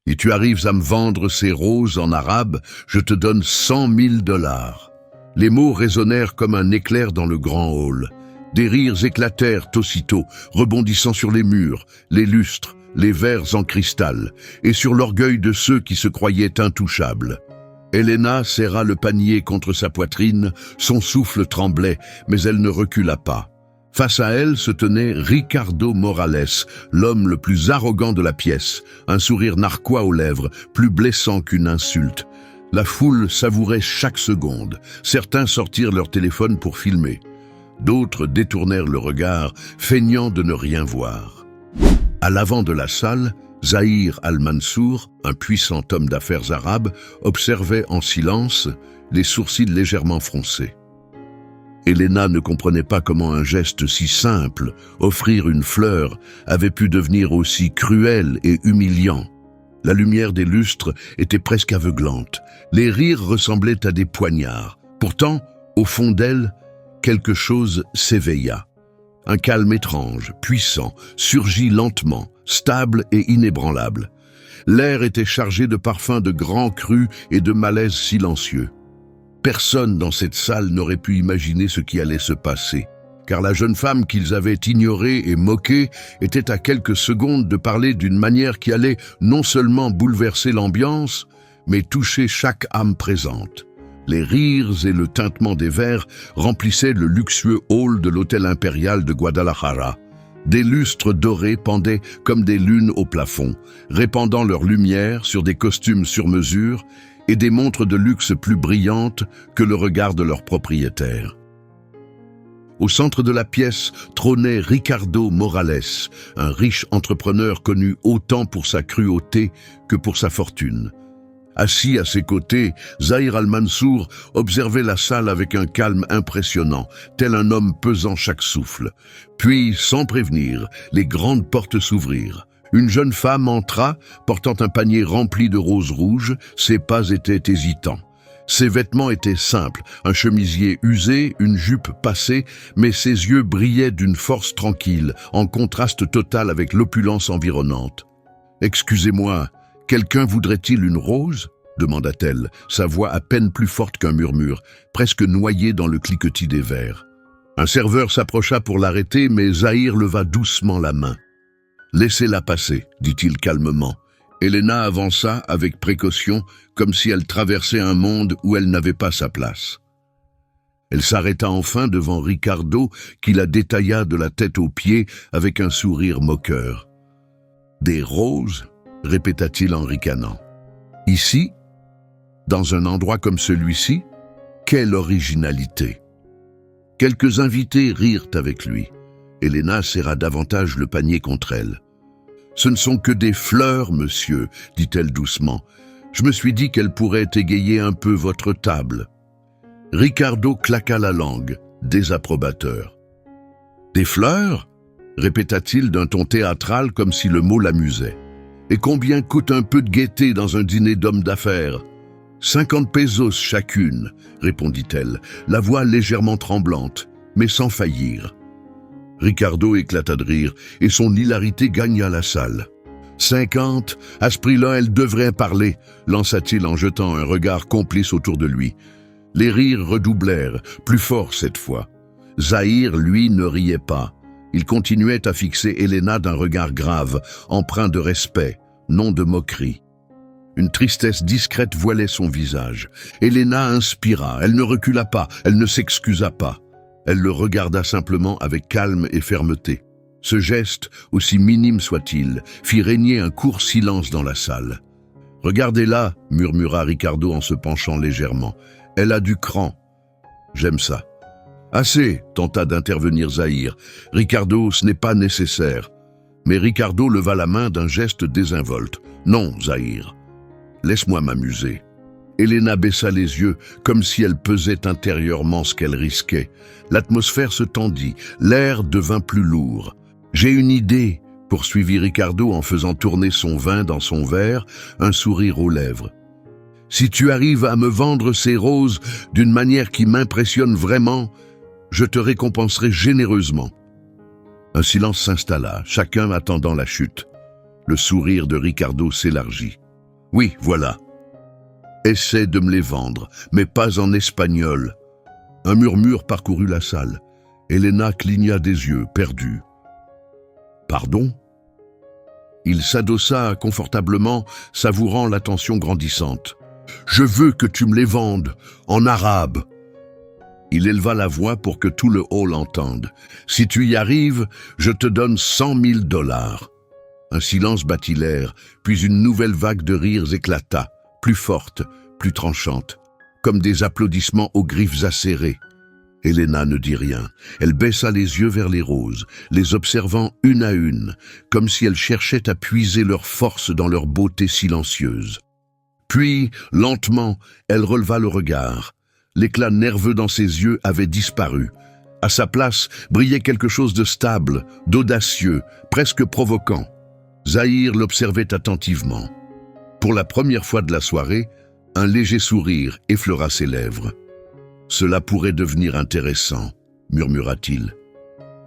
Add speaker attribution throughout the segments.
Speaker 1: Et tu arrives à me vendre ces roses en arabe, je te donne 100 000 $. Les mots résonnèrent comme un éclair dans le grand hall. Des rires éclatèrent aussitôt, rebondissant sur les murs, les lustres, les verres en cristal, et sur l'orgueil de ceux qui se croyaient intouchables. Helena serra le panier contre sa poitrine, son souffle tremblait, mais elle ne recula pas. Face à elle se tenait Ricardo Morales, l'homme le plus arrogant de la pièce, un sourire narquois aux lèvres, plus blessant qu'une insulte. La foule savourait chaque seconde. Certains sortirent leur téléphone pour filmer. D'autres détournèrent le regard, feignant de ne rien voir. À l'avant de la salle, Zahir al-Mansour, un puissant homme d'affaires arabe, observait en silence, les sourcils légèrement froncés. Helena ne comprenait pas comment un geste si simple, offrir une fleur, avait pu devenir aussi cruel et humiliant. La lumière des lustres était presque aveuglante. Les rires ressemblaient à des poignards. Pourtant, au fond d'elle, quelque chose s'éveilla. Un calme étrange, puissant, surgit lentement, stable et inébranlable. L'air était chargé de parfums de grands crus et de malaise silencieux. Personne dans cette salle n'aurait pu imaginer ce qui allait se passer, car la jeune femme qu'ils avaient ignorée et moquée était à quelques secondes de parler d'une manière qui allait non seulement bouleverser l'ambiance, mais toucher chaque âme présente. Les rires et le tintement des verres remplissaient le luxueux hall de l'hôtel impérial de Guadalajara. Des lustres dorés pendaient comme des lunes au plafond, répandant leur lumière sur des costumes sur mesure et des montres de luxe plus brillantes que le regard de leur propriétaire. Au centre de la pièce trônait Ricardo Morales, un riche entrepreneur connu autant pour sa cruauté que pour sa fortune. Assis à ses côtés, Zahir al-Mansour observait la salle avec un calme impressionnant, tel un homme pesant chaque souffle. Puis, sans prévenir, les grandes portes s'ouvrirent. Une jeune femme entra, portant un panier rempli de roses rouges, ses pas étaient hésitants. Ses vêtements étaient simples, un chemisier usé, une jupe passée, mais ses yeux brillaient d'une force tranquille, en contraste total avec l'opulence environnante. « Excusez-moi, quelqu'un voudrait-il une rose ?» demanda-t-elle, sa voix à peine plus forte qu'un murmure, presque noyée dans le cliquetis des verres. Un serveur s'approcha pour l'arrêter, mais Zahir leva doucement la main. « Laissez-la passer, dit-il calmement. » Helena avança avec précaution, comme si elle traversait un monde où elle n'avait pas sa place. Elle s'arrêta enfin devant Ricardo, qui la détailla de la tête aux pieds avec un sourire moqueur. « Des roses ?» répéta-t-il en ricanant. « Ici ? Dans un endroit comme celui-ci ? Quelle originalité !» Quelques invités rirent avec lui. Helena serra davantage le panier contre elle. « Ce ne sont que des fleurs, monsieur, dit-elle doucement. Je me suis dit qu'elles pourraient égayer un peu votre table. » Ricardo claqua la langue, désapprobateur. « Des fleurs ?» répéta-t-il d'un ton théâtral comme si le mot l'amusait. « Et combien coûte un peu de gaieté dans un dîner d'hommes d'affaires ?»« 50 pesos chacune, » répondit-elle, la voix légèrement tremblante, mais sans faillir. Ricardo éclata de rire, et son hilarité gagna la salle. « 50, à ce prix-là, elle devrait parler, » lança-t-il en jetant un regard complice autour de lui. Les rires redoublèrent, plus fort cette fois. Zahir, lui, ne riait pas. Il continuait à fixer Helena d'un regard grave, empreint de respect, non de moquerie. Une tristesse discrète voilait son visage. Helena inspira, elle ne recula pas, elle ne s'excusa pas. Elle le regarda simplement avec calme et fermeté. Ce geste, aussi minime soit-il, fit régner un court silence dans la salle. « Regardez-la, » murmura Ricardo en se penchant légèrement. « Elle a du cran. »« J'aime ça. »« Assez, » tenta d'intervenir Zahir. « Ricardo, ce n'est pas nécessaire. » Mais Ricardo leva la main d'un geste désinvolte. « Non, Zahir. Laisse-moi m'amuser. » Helena baissa les yeux, comme si elle pesait intérieurement ce qu'elle risquait. L'atmosphère se tendit, l'air devint plus lourd. « J'ai une idée, » poursuivit Ricardo en faisant tourner son vin dans son verre, un sourire aux lèvres. « Si tu arrives à me vendre ces roses d'une manière qui m'impressionne vraiment, je te récompenserai généreusement. » Un silence s'installa, chacun attendant la chute. Le sourire de Ricardo s'élargit. Oui, voilà. Essaie de me les vendre, mais pas en espagnol. Un murmure parcourut la salle. Elena cligna des yeux, perdue. Pardon? Il s'adossa confortablement, savourant la tension grandissante. Je veux que tu me les vendes, en arabe. Il éleva la voix pour que tout le hall entende. Si tu y arrives, je te donne 100 000 $. Un silence battit l'air, puis une nouvelle vague de rires éclata, plus forte, plus tranchante, comme des applaudissements aux griffes acérées. Elena ne dit rien. Elle baissa les yeux vers les roses, les observant une à une, comme si elle cherchait à puiser leur force dans leur beauté silencieuse. Puis, lentement, elle releva le regard. L'éclat nerveux dans ses yeux avait disparu. À sa place, brillait quelque chose de stable, d'audacieux, presque provoquant. Zahir l'observait attentivement. Pour la première fois de la soirée, un léger sourire effleura ses lèvres. « Cela pourrait devenir intéressant », murmura-t-il.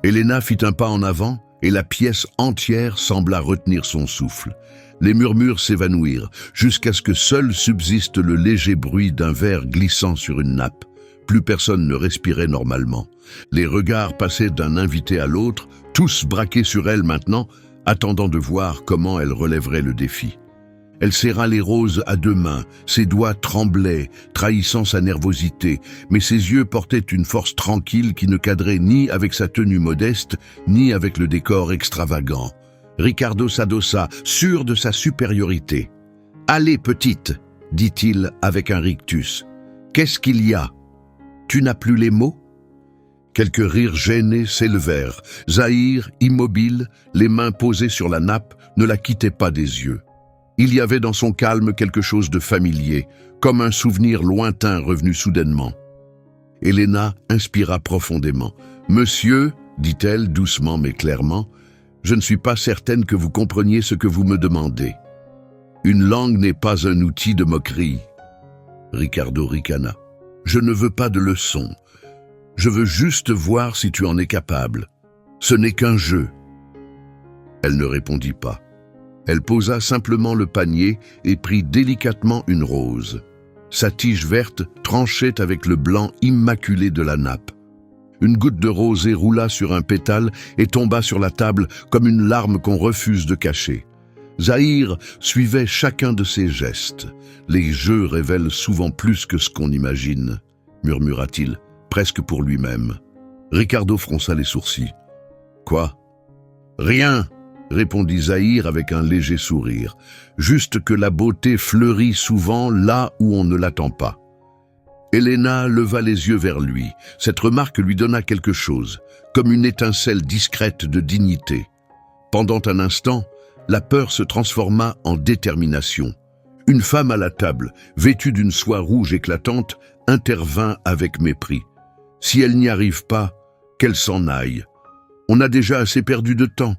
Speaker 1: Elena fit un pas en avant et la pièce entière sembla retenir son souffle. Les murmures s'évanouirent jusqu'à ce que seul subsiste le léger bruit d'un verre glissant sur une nappe. Plus personne ne respirait normalement. Les regards passaient d'un invité à l'autre, tous braqués sur elle maintenant, attendant de voir comment elle relèverait le défi. Elle serra les roses à deux mains, ses doigts tremblaient, trahissant sa nervosité, mais ses yeux portaient une force tranquille qui ne cadrait ni avec sa tenue modeste, ni avec le décor extravagant. Ricardo s'adossa, sûr de sa supériorité. « Allez, petite !» dit-il avec un rictus. « Qu'est-ce qu'il y a? Tu n'as plus les mots ?» Quelques rires gênés s'élevèrent. Zahir, immobile, les mains posées sur la nappe, ne la quittait pas des yeux. Il y avait dans son calme quelque chose de familier, comme un souvenir lointain revenu soudainement. Elena inspira profondément. « Monsieur, dit-elle doucement mais clairement, je ne suis pas certaine que vous compreniez ce que vous me demandez. Une langue n'est pas un outil de moquerie. » Ricardo ricana. « Je ne veux pas de leçons. Je veux juste voir si tu en es capable. Ce n'est qu'un jeu. » Elle ne répondit pas. Elle posa simplement le panier et prit délicatement une rose. Sa tige verte tranchait avec le blanc immaculé de la nappe. Une goutte de rosée roula sur un pétale et tomba sur la table comme une larme qu'on refuse de cacher. Zahir suivait chacun de ses gestes. « Les jeux révèlent souvent plus que ce qu'on imagine », murmura-t-il, presque pour lui-même. Ricardo fronça les sourcils. « Quoi ? » ?»« Rien !» répondit Zahir avec un léger sourire. « Juste que la beauté fleurit souvent là où on ne l'attend pas. » Elena leva les yeux vers lui. Cette remarque lui donna quelque chose, comme une étincelle discrète de dignité. Pendant un instant, la peur se transforma en détermination. Une femme à la table, vêtue d'une soie rouge éclatante, intervint avec mépris. Si elle n'y arrive pas, qu'elle s'en aille. On a déjà assez perdu de temps.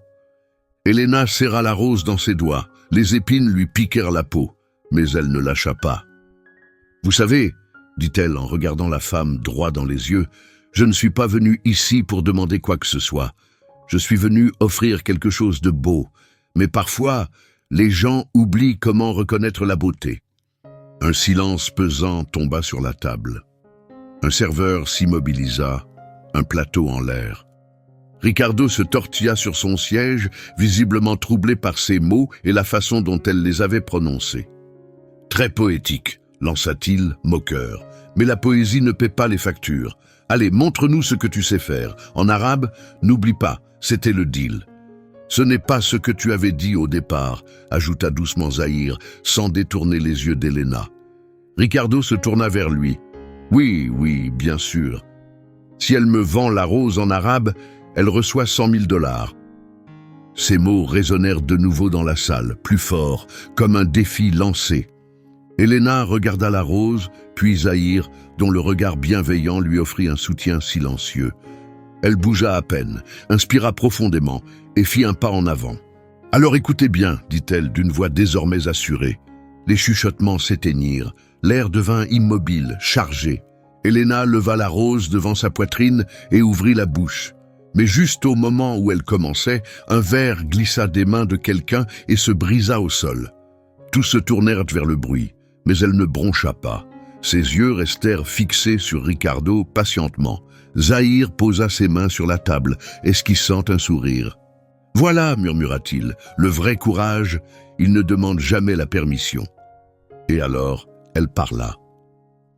Speaker 1: Elena serra la rose dans ses doigts. Les épines lui piquèrent la peau, mais elle ne lâcha pas. « Vous savez, » dit-elle en regardant la femme droit dans les yeux, « je ne suis pas venue ici pour demander quoi que ce soit. Je suis venue offrir quelque chose de beau, mais parfois, les gens oublient comment reconnaître la beauté. » Un silence pesant tomba sur la table. Un serveur s'immobilisa, un plateau en l'air. Ricardo se tortilla sur son siège, visiblement troublé par ces mots et la façon dont elle les avait prononcés. « Très poétique », lança-t-il, moqueur. « Mais la poésie ne paie pas les factures. Allez, montre-nous ce que tu sais faire. En arabe, n'oublie pas, c'était le deal. » « Ce n'est pas ce que tu avais dit au départ », ajouta doucement Zahir, sans détourner les yeux d'Elena. Ricardo se tourna vers lui. « Oui, oui, bien sûr. Si elle me vend la rose en arabe, elle reçoit 100 000 $. Ces mots résonnèrent de nouveau dans la salle, plus fort, comme un défi lancé. Elena regarda la rose, puis Zahir, dont le regard bienveillant lui offrit un soutien silencieux. Elle bougea à peine, inspira profondément et fit un pas en avant. « Alors écoutez bien, dit-elle d'une voix désormais assurée. » Les chuchotements s'éteignirent, l'air devint immobile, chargé. Elena leva la rose devant sa poitrine et ouvrit la bouche. Mais juste au moment où elle commençait, un verre glissa des mains de quelqu'un et se brisa au sol. Tous se tournèrent vers le bruit, mais elle ne broncha pas. Ses yeux restèrent fixés sur Ricardo patientement. Zahir posa ses mains sur la table, esquissant un sourire. « Voilà, murmura-t-il, le vrai courage, il ne demande jamais la permission. » Et alors, elle parla.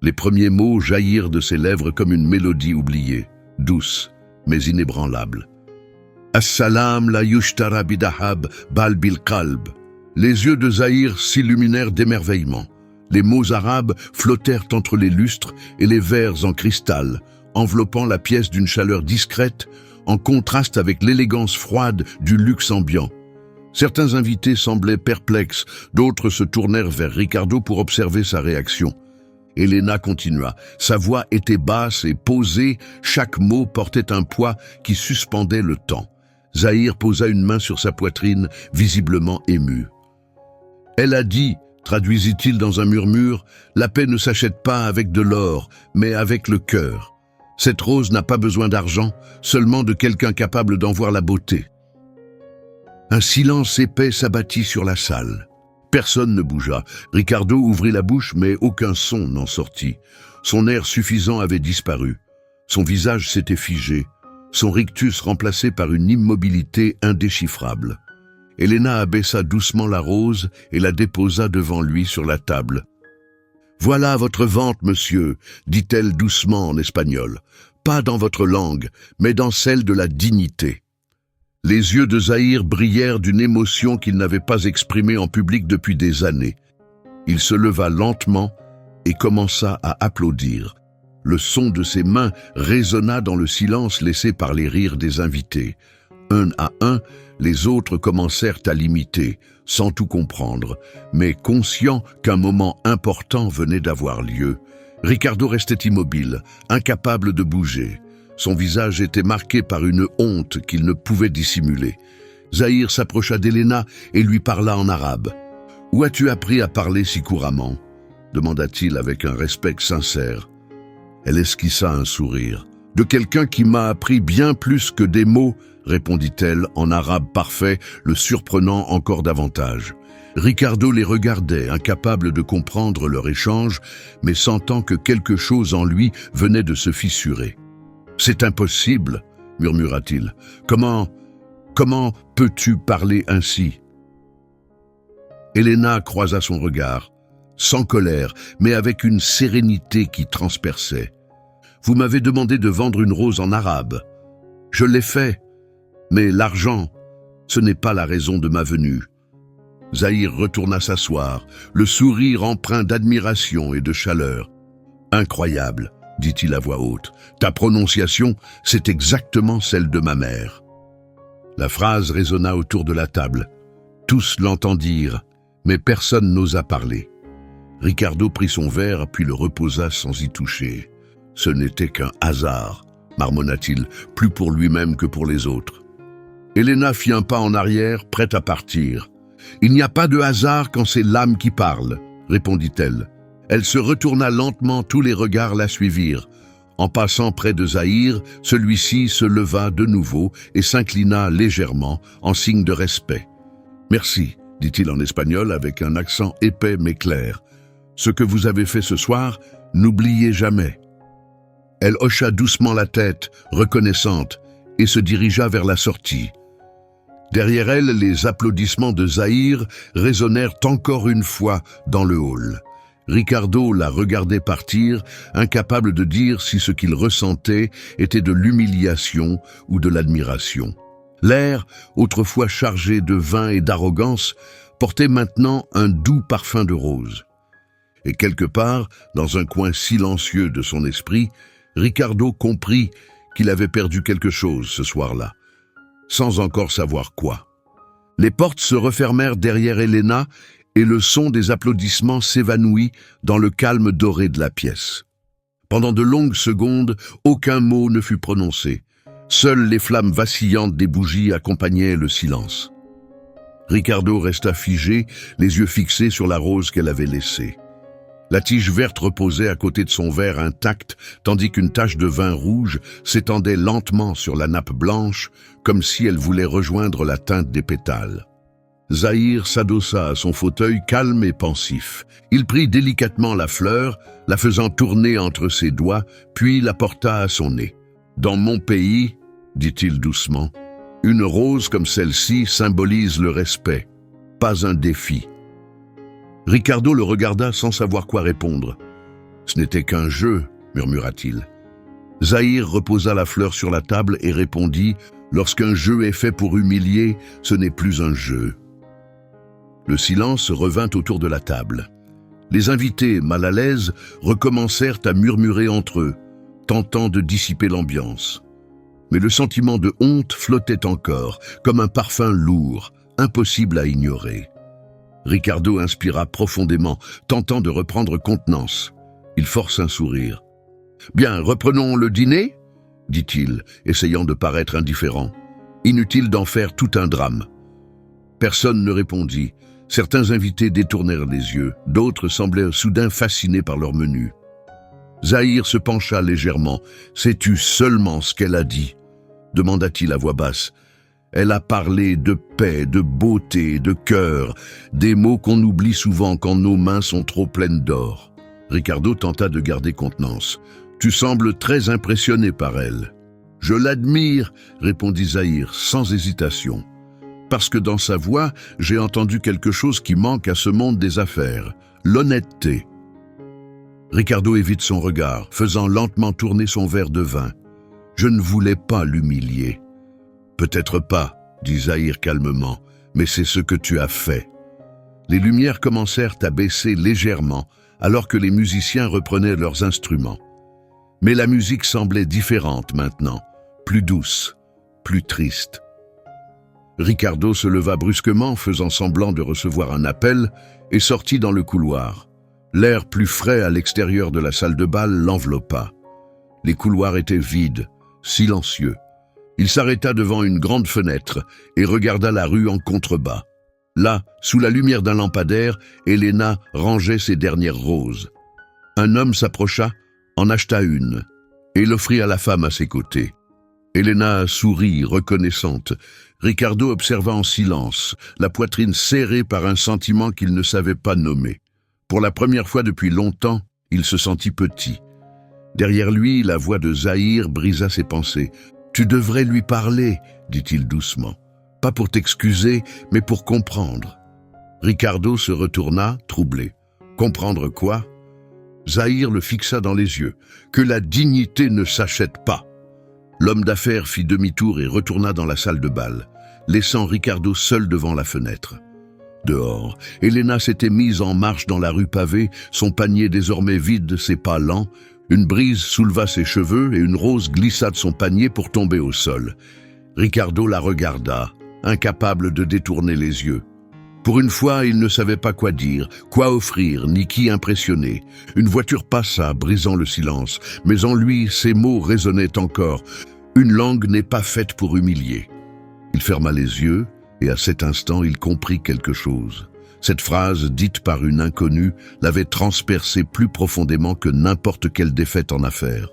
Speaker 1: Les premiers mots jaillirent de ses lèvres comme une mélodie oubliée, douce, mais inébranlable. « As-salam la yushtara bidahab bal bil qalb » Les yeux de Zahir s'illuminèrent d'émerveillement. Les mots arabes flottèrent entre les lustres et les verres en cristal, enveloppant la pièce d'une chaleur discrète, en contraste avec l'élégance froide du luxe ambiant. Certains invités semblaient perplexes, d'autres se tournèrent vers Ricardo pour observer sa réaction. Elena continua. Sa voix était basse et posée, chaque mot portait un poids qui suspendait le temps. Zahir posa une main sur sa poitrine, visiblement ému. « Elle a dit, traduisit-il dans un murmure, la paix ne s'achète pas avec de l'or, mais avec le cœur. Cette rose n'a pas besoin d'argent, seulement de quelqu'un capable d'en voir la beauté. » Un silence épais s'abattit sur la salle. Personne ne bougea. Ricardo ouvrit la bouche, mais aucun son n'en sortit. Son air suffisant avait disparu. Son visage s'était figé, son rictus remplacé par une immobilité indéchiffrable. Elena abaissa doucement la rose et la déposa devant lui sur la table. « Voilà votre vente, monsieur, dit-elle doucement en espagnol. Pas dans votre langue, mais dans celle de la dignité. » Les yeux de Zahir brillèrent d'une émotion qu'il n'avait pas exprimée en public depuis des années. Il se leva lentement et commença à applaudir. Le son de ses mains résonna dans le silence laissé par les rires des invités. Un à un, les autres commencèrent à l'imiter, sans tout comprendre, mais conscients qu'un moment important venait d'avoir lieu. Ricardo restait immobile, incapable de bouger. Son visage était marqué par une honte qu'il ne pouvait dissimuler. Zahir s'approcha d'Elena et lui parla en arabe. « Où as-tu appris à parler si couramment ?» demanda-t-il avec un respect sincère. Elle esquissa un sourire. « De quelqu'un qui m'a appris bien plus que des mots », répondit-elle en arabe parfait, le surprenant encore davantage. Ricardo les regardait, incapable de comprendre leur échange, mais sentant que quelque chose en lui venait de se fissurer. « C'est impossible, » murmura-t-il. « Comment peux-tu parler ainsi ?» Elena croisa son regard, sans colère, mais avec une sérénité qui transperçait. « Vous m'avez demandé de vendre une rose en arabe. Je l'ai fait, mais l'argent, ce n'est pas la raison de ma venue. » Zahir retourna s'asseoir, le sourire empreint d'admiration et de chaleur. « Incroyable !» dit-il à voix haute. « Ta prononciation, c'est exactement celle de ma mère. » La phrase résonna autour de la table. Tous l'entendirent, mais personne n'osa parler. Ricardo prit son verre puis le reposa sans y toucher. « Ce n'était qu'un hasard, » marmonna-t-il, plus pour lui-même que pour les autres. Elena fit un pas en arrière, prête à partir. « Il n'y a pas de hasard quand c'est l'âme qui parle, » répondit-elle. Elle se retourna lentement, tous les regards la suivirent. En passant près de Zahir, celui-ci se leva de nouveau et s'inclina légèrement, en signe de respect. « Merci, » dit-il en espagnol avec un accent épais mais clair. « Ce que vous avez fait ce soir, n'oubliez jamais. » Elle hocha doucement la tête, reconnaissante, et se dirigea vers la sortie. Derrière elle, les applaudissements de Zahir résonnèrent encore une fois dans le hall. Ricardo la regardait partir, incapable de dire si ce qu'il ressentait était de l'humiliation ou de l'admiration. L'air, autrefois chargé de vin et d'arrogance, portait maintenant un doux parfum de rose. Et quelque part, dans un coin silencieux de son esprit, Ricardo comprit qu'il avait perdu quelque chose ce soir-là, sans encore savoir quoi. Les portes se refermèrent derrière Elena et le son des applaudissements s'évanouit dans le calme doré de la pièce. Pendant de longues secondes, aucun mot ne fut prononcé. Seules les flammes vacillantes des bougies accompagnaient le silence. Ricardo resta figé, les yeux fixés sur la rose qu'elle avait laissée. La tige verte reposait à côté de son verre intact, tandis qu'une tache de vin rouge s'étendait lentement sur la nappe blanche, comme si elle voulait rejoindre la teinte des pétales. Zahir s'adossa à son fauteuil calme et pensif. Il prit délicatement la fleur, la faisant tourner entre ses doigts, puis la porta à son nez. « Dans mon pays, dit-il doucement, une rose comme celle-ci symbolise le respect, pas un défi. » Ricardo le regarda sans savoir quoi répondre. « Ce n'était qu'un jeu, murmura-t-il. » Zahir reposa la fleur sur la table et répondit « Lorsqu'un jeu est fait pour humilier, ce n'est plus un jeu. » Le silence revint autour de la table. Les invités, mal à l'aise, recommencèrent à murmurer entre eux, tentant de dissiper l'ambiance. Mais le sentiment de honte flottait encore, comme un parfum lourd, impossible à ignorer. Ricardo inspira profondément, tentant de reprendre contenance. Il força un sourire. « Bien, reprenons le dîner ?» dit-il, essayant de paraître indifférent. Inutile d'en faire tout un drame. Personne ne répondit. Certains invités détournèrent les yeux, d'autres semblaient soudain fascinés par leur menu. Zahir se pencha légèrement. « Sais-tu seulement ce qu'elle a dit ?» demanda-t-il à voix basse. « Elle a parlé de paix, de beauté, de cœur, des mots qu'on oublie souvent quand nos mains sont trop pleines d'or. » Ricardo tenta de garder contenance. « Tu sembles très impressionné par elle. »« Je l'admire, » répondit Zahir, sans hésitation. « Parce que dans sa voix, j'ai entendu quelque chose qui manque à ce monde des affaires, l'honnêteté. » Ricardo évite son regard, faisant lentement tourner son verre de vin. « Je ne voulais pas l'humilier. »« Peut-être pas, » dit Zahir calmement, « mais c'est ce que tu as fait. » Les lumières commencèrent à baisser légèrement, alors que les musiciens reprenaient leurs instruments. Mais la musique semblait différente maintenant, plus douce, plus triste. Ricardo se leva brusquement, faisant semblant de recevoir un appel, et sortit dans le couloir. L'air plus frais à l'extérieur de la salle de bal l'enveloppa. Les couloirs étaient vides, silencieux. Il s'arrêta devant une grande fenêtre et regarda la rue en contrebas. Là, sous la lumière d'un lampadaire, Elena rangeait ses dernières roses. Un homme s'approcha, en acheta une, et l'offrit à la femme à ses côtés. Elena sourit, reconnaissante. Ricardo observa en silence, la poitrine serrée par un sentiment qu'il ne savait pas nommer. Pour la première fois depuis longtemps, il se sentit petit. Derrière lui, la voix de Zahir brisa ses pensées. « Tu devrais lui parler, » dit-il doucement. « Pas pour t'excuser, mais pour comprendre. » Ricardo se retourna, troublé. « Comprendre quoi ?» Zahir le fixa dans les yeux. « Que la dignité ne s'achète pas. » L'homme d'affaires fit demi-tour et retourna dans la salle de bal, laissant Ricardo seul devant la fenêtre. Dehors, Elena s'était mise en marche dans la rue pavée, son panier désormais vide, ses pas lents. Une brise souleva ses cheveux et une rose glissa de son panier pour tomber au sol. Ricardo la regarda, incapable de détourner les yeux. Pour une fois, il ne savait pas quoi dire, quoi offrir, ni qui impressionner. Une voiture passa, brisant le silence, mais en lui, ces mots résonnaient encore. Une langue n'est pas faite pour humilier. Il ferma les yeux, et à cet instant, il comprit quelque chose. Cette phrase, dite par une inconnue, l'avait transpercé plus profondément que n'importe quelle défaite en affaires.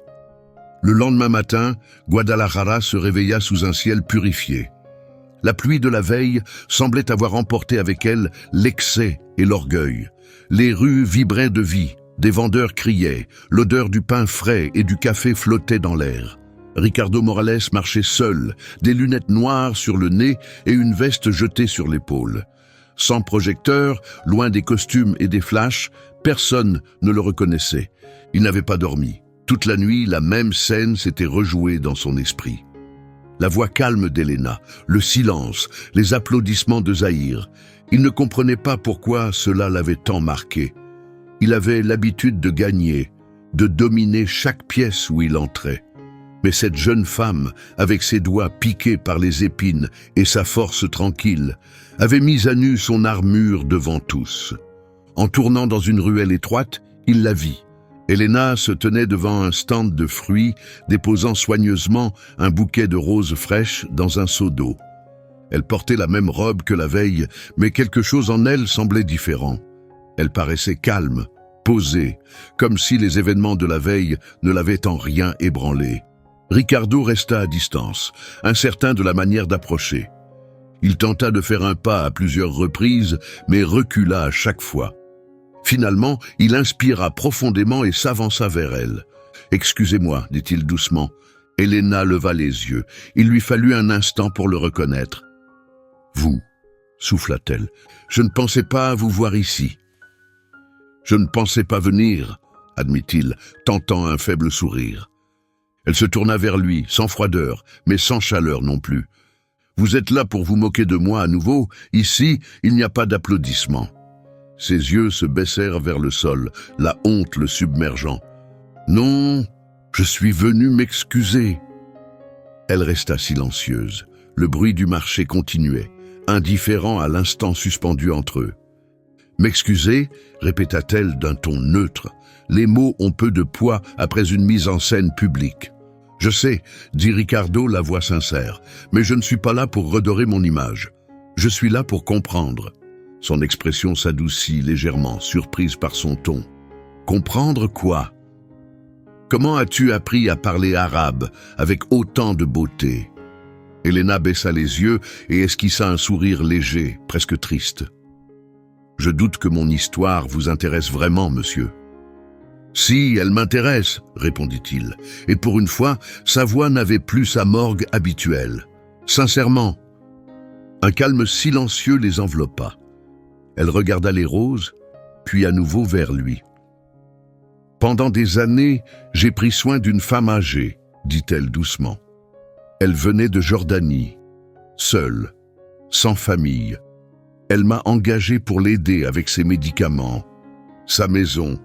Speaker 1: Le lendemain matin, Guadalajara se réveilla sous un ciel purifié. La pluie de la veille semblait avoir emporté avec elle l'excès et l'orgueil. Les rues vibraient de vie, des vendeurs criaient, l'odeur du pain frais et du café flottait dans l'air. Ricardo Morales marchait seul, des lunettes noires sur le nez et une veste jetée sur l'épaule. Sans projecteur, loin des costumes et des flashs, personne ne le reconnaissait. Il n'avait pas dormi. Toute la nuit, la même scène s'était rejouée dans son esprit. La voix calme d'Elena, le silence, les applaudissements de Zahir. Il ne comprenait pas pourquoi cela l'avait tant marqué. Il avait l'habitude de gagner, de dominer chaque pièce où il entrait. Mais cette jeune femme, avec ses doigts piqués par les épines et sa force tranquille, avait mis à nu son armure devant tous. En tournant dans une ruelle étroite, il la vit. Elena se tenait devant un stand de fruits, déposant soigneusement un bouquet de roses fraîches dans un seau d'eau. Elle portait la même robe que la veille, mais quelque chose en elle semblait différent. Elle paraissait calme, posée, comme si les événements de la veille ne l'avaient en rien ébranlée. Ricardo resta à distance, incertain de la manière d'approcher. Il tenta de faire un pas à plusieurs reprises, mais recula à chaque fois. Finalement, il inspira profondément et s'avança vers elle. « Excusez-moi, dit-il doucement. » Elena leva les yeux. Il lui fallut un instant pour le reconnaître. « Vous, souffla-t-elle, je ne pensais pas vous voir ici. »« Je ne pensais pas venir, » admit-il, tentant un faible sourire. Elle se tourna vers lui, sans froideur, mais sans chaleur non plus. « Vous êtes là pour vous moquer de moi à nouveau. Ici, il n'y a pas d'applaudissements. » Ses yeux se baissèrent vers le sol, la honte le submergeant. « Non, je suis venu m'excuser. » Elle resta silencieuse. Le bruit du marché continuait, indifférent à l'instant suspendu entre eux. « M'excuser » répéta-t-elle d'un ton neutre. Les mots ont peu de poids après une mise en scène publique. « Je sais, dit Ricardo, la voix sincère, mais je ne suis pas là pour redorer mon image. Je suis là pour comprendre. » Son expression s'adoucit légèrement, surprise par son ton. « Comprendre quoi ? Comment as-tu appris à parler arabe avec autant de beauté ?» Elena baissa les yeux et esquissa un sourire léger, presque triste. « Je doute que mon histoire vous intéresse vraiment, monsieur. » « Si, elle m'intéresse, » répondit-il, et pour une fois, sa voix n'avait plus sa morgue habituelle. Sincèrement. Un calme silencieux les enveloppa. Elle regarda les roses, puis à nouveau vers lui. « Pendant des années, j'ai pris soin d'une femme âgée, » dit-elle doucement. Elle venait de Jordanie, seule, sans famille. Elle m'a engagé pour l'aider avec ses médicaments, sa maison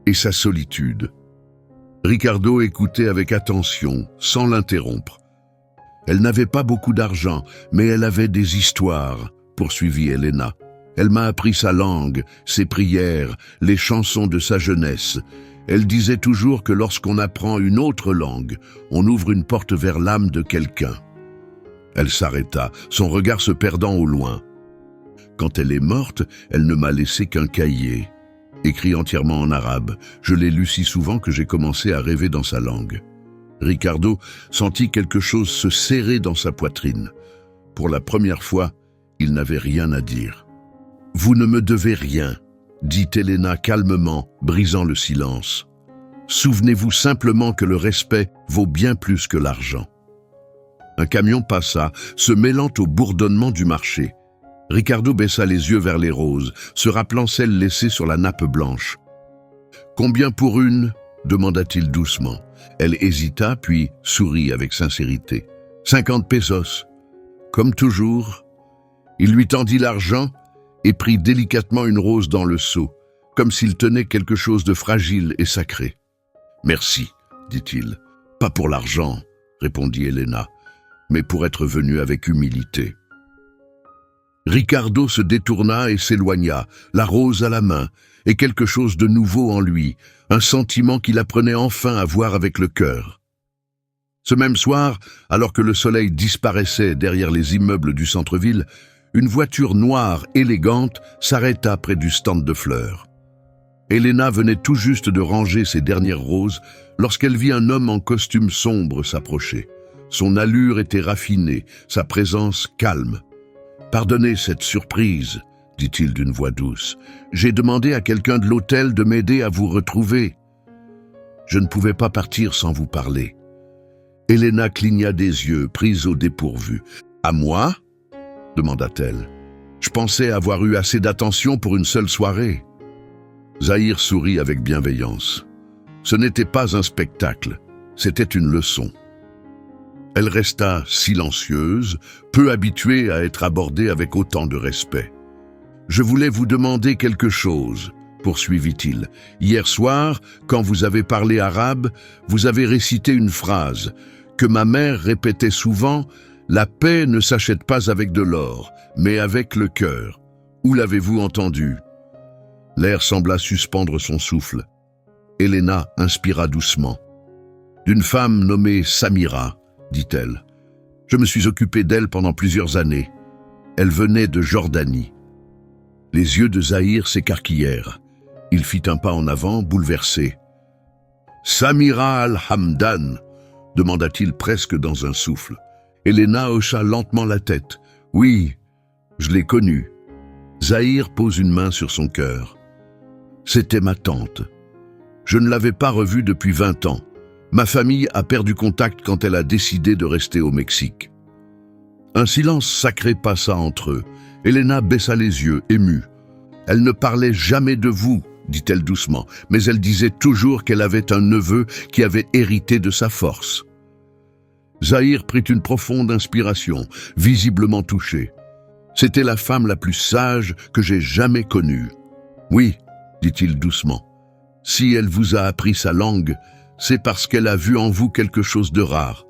Speaker 1: et sa solitude. Ricardo écoutait avec attention, sans l'interrompre. Elle n'avait pas beaucoup d'argent, mais elle avait des histoires, poursuivit Elena. Elle m'a appris sa langue, ses prières, les chansons de sa jeunesse. Elle disait toujours que lorsqu'on apprend une autre langue, on ouvre une porte vers l'âme de quelqu'un. Elle s'arrêta, son regard se perdant au loin. Quand elle est morte, elle ne m'a laissé qu'un cahier, écrit entièrement en arabe. Je l'ai lu si souvent que j'ai commencé à rêver dans sa langue. Ricardo sentit quelque chose se serrer dans sa poitrine. Pour la première fois, il n'avait rien à dire. « Vous ne me devez rien, » dit Elena calmement, brisant le silence. « Souvenez-vous simplement que le respect vaut bien plus que l'argent. » Un camion passa, se mêlant au bourdonnement du marché. Ricardo baissa les yeux vers les roses, se rappelant celles laissées sur la nappe blanche. « Combien pour une ?» demanda-t-il doucement. Elle hésita, puis sourit avec sincérité. « 50 pesos. » Comme toujours. Il lui tendit l'argent et prit délicatement une rose dans le seau, comme s'il tenait quelque chose de fragile et sacré. « Merci, dit-il. « Pas pour l'argent, répondit Elena, mais pour être venu avec humilité. » Ricardo se détourna et s'éloigna, la rose à la main, et quelque chose de nouveau en lui, un sentiment qu'il apprenait enfin à voir avec le cœur. Ce même soir, alors que le soleil disparaissait derrière les immeubles du centre-ville, une voiture noire élégante s'arrêta près du stand de fleurs. Elena venait tout juste de ranger ses dernières roses lorsqu'elle vit un homme en costume sombre s'approcher. Son allure était raffinée, sa présence calme. « Pardonnez cette surprise, » dit-il d'une voix douce. « J'ai demandé à quelqu'un de l'hôtel de m'aider à vous retrouver. Je ne pouvais pas partir sans vous parler. » Elena cligna des yeux, prise au dépourvu. « À moi ?» demanda-t-elle. « Je pensais avoir eu assez d'attention pour une seule soirée. » Zahir sourit avec bienveillance. Ce n'était pas un spectacle, c'était une leçon. Elle resta silencieuse, peu habituée à être abordée avec autant de respect. « Je voulais vous demander quelque chose, » poursuivit-il. « Hier soir, quand vous avez parlé arabe, vous avez récité une phrase que ma mère répétait souvent. La paix ne s'achète pas avec de l'or, mais avec le cœur. Où l'avez-vous entendu ?» L'air sembla suspendre son souffle. Elena inspira doucement. « D'une femme nommée Samira, » dit-elle. « Je me suis occupé d'elle pendant plusieurs années. Elle venait de Jordanie. » Les yeux de Zahir s'écarquillèrent. Il fit un pas en avant, bouleversé. « Samira al-Hamdan » demanda-t-il presque dans un souffle. Elena hocha lentement la tête. « Oui, je l'ai connue. Zahir pose une main sur son cœur. C'était ma tante. Je ne l'avais pas revue depuis 20 ans. Ma famille a perdu contact quand elle a décidé de rester au Mexique. Un silence sacré passa entre eux. Elena baissa les yeux, émue. Elle ne parlait jamais de vous, dit-elle doucement, mais elle disait toujours qu'elle avait un neveu qui avait hérité de sa force. Zahir prit une profonde inspiration, visiblement touché. C'était la femme la plus sage que j'ai jamais connue. Oui, dit-il doucement. Si elle vous a appris sa langue, c'est parce qu'elle a vu en vous quelque chose de rare,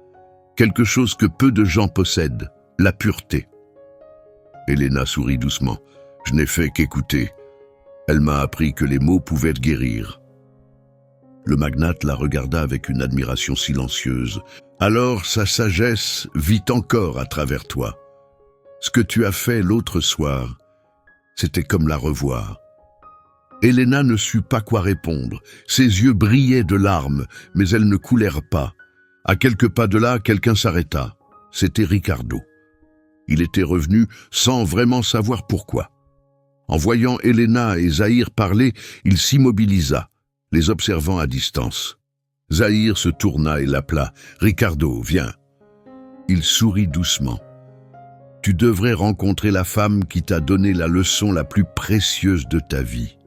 Speaker 1: quelque chose que peu de gens possèdent, la pureté. Elena sourit doucement. Je n'ai fait qu'écouter. Elle m'a appris que les mots pouvaient guérir. Le magnate la regarda avec une admiration silencieuse. Alors sa sagesse vit encore à travers toi. Ce que tu as fait l'autre soir, c'était comme la revoir. Elena ne sut pas quoi répondre. Ses yeux brillaient de larmes, mais elles ne coulèrent pas. À quelques pas de là, quelqu'un s'arrêta. C'était Ricardo. Il était revenu sans vraiment savoir pourquoi. En voyant Elena et Zahir parler, il s'immobilisa, les observant à distance. Zahir se tourna et l'appela. « Ricardo, viens. » Il sourit doucement. « Tu devrais rencontrer la femme qui t'a donné la leçon la plus précieuse de ta vie. »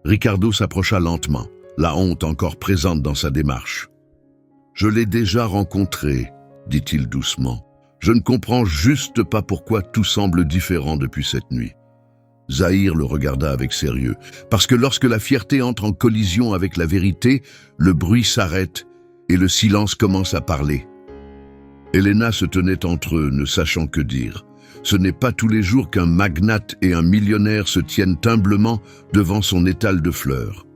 Speaker 1: Ricardo s'approcha lentement, la honte encore présente dans sa démarche. « Je l'ai déjà rencontrée, » dit-il doucement. « Je ne comprends juste pas pourquoi tout semble différent depuis cette nuit. » Zahir le regarda avec sérieux, parce que lorsque la fierté entre en collision avec la vérité, le bruit s'arrête et le silence commence à parler. Elena se tenait entre eux, ne sachant que dire. Ce n'est pas tous les jours qu'un magnate et un millionnaire se tiennent humblement devant son étal de fleurs.